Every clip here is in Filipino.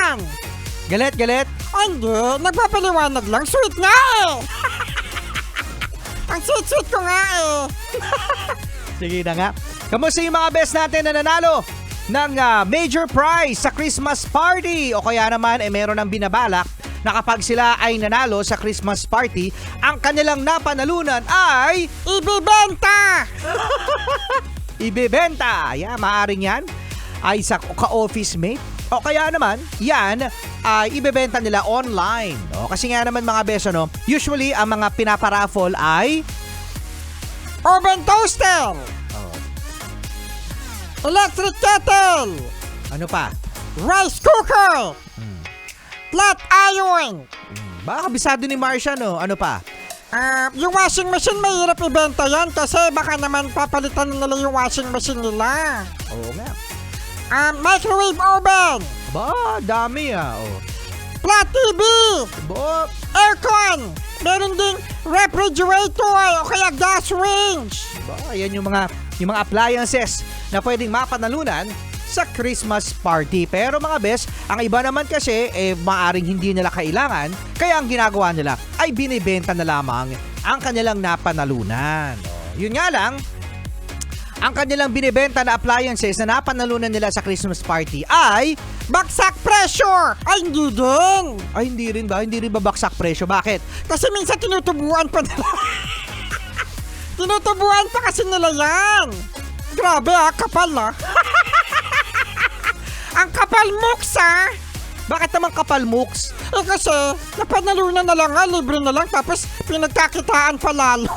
yan? Galit, galit? Ay, hindi. Nagpapaliwanag lang. Sweet nga eh. Ang sweet-sweet ko nga eh. Sige na nga. Kamusta yung mga best natin na nanalo ng major prize sa Christmas party? O kaya naman, meron ng binabalak na kapag sila ay nanalo sa Christmas party, ang kanilang napanalunan ay Ibibenta! ibebenta. Yeah, maaaring yan ay sa ka-office mate. O kaya naman, yan ay ibebenta nila online. O, kasi nga naman mga beso, no, usually ang mga pinaparaffle ay Oven toaster! Electric kettle! ano pa? Rice cooker! Flat iron! Baka kabisado ni Marcia, no? Ano pa? Yung washing machine, mahirap ibenta yan kasi baka naman papalitan nila yung washing machine nila. Oo nga. Microwave oven! Ba, dami Oh. Flat TV! Ba, Aircon! Meron ding refrigerator o kaya gas range! yan yung mga appliances na pwedeng mapanalunan sa Christmas party. Pero mga bes, ang iba naman kasi maaring hindi nila kailangan, kaya ang ginagawa nila ay binibenta na lamang ang kanilang napanalunan. Yun nga lang, ang kanilang binibenta na appliances na napanalunan nila sa Christmas party ay Bagsak presyo! Ay, hindi din! hindi rin ba? Hindi rin ba baksak presyo? Bakit? Kasi minsan tinutubuan pa nila. Tinutubuan pa kasi nila yan! Grabe kapal Ang kapal mooks Bakit naman kapal mooks? kasi napanalunan na lang libre na lang tapos pinagkakitaan pa lalo.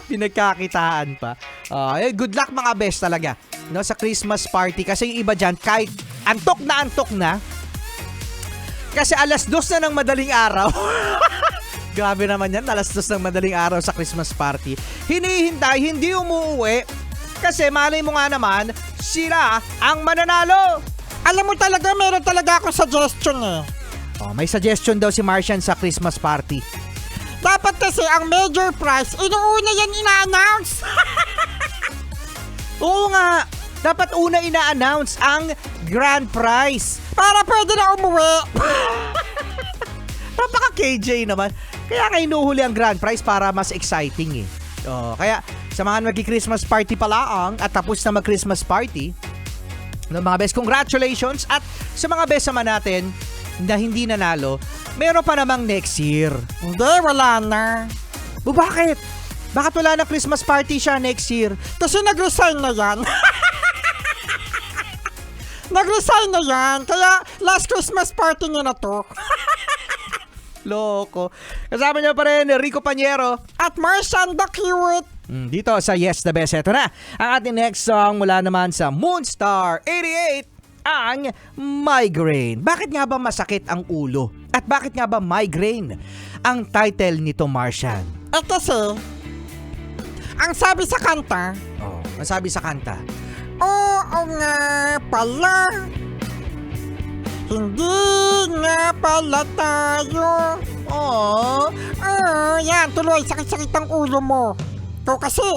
Pinagkakitaan pa. Good luck mga best talaga, no, sa Christmas party. Kasi yung iba dyan, kahit antok na, kasi alas 2 na ng madaling araw. Grabe naman yan, alas 2 ng madaling araw sa Christmas party. Hinihintay, hindi umuuwi. Kasi malay mo nga naman, sila ang mananalo. Alam mo talaga, meron talaga akong suggestion May suggestion daw si Martian sa Christmas party. Dapat kasi ang major prize, inuuna yan ina-announce. Oo nga, dapat una ina-announce ang grand prize. Para pwede na umuwi. Napaka-KJ naman. Kaya nga inuhuli ang grand prize para mas exciting kaya sa mga nag-Christmas party pala at tapos na mag-Christmas party, no, mga best, congratulations. At sa mga best naman natin na hindi nanalo, meron pa namang next year. Hindi, wala na. Bakit? Bakit wala na Christmas party siya next year? Kasi nag-resign na yan. Nag-resign na yan. Kaya last Christmas party niya na to. Loko. Kasama niyo pa rin Rico Pañero At Martian the Cute. dito sa Yes the Best. Ito na ang ating next song mula naman sa Moonstar 88, ang Migraine. Bakit nga ba masakit ang ulo? At bakit nga ba migraine ang title nito, Martian? Kasi, ang sabi sa kanta, Ang sabi sa kanta, oo nga pala, hindi nga pala tayo. Yan, tuloy, sakit-sakit ang ulo mo. Ito kasi.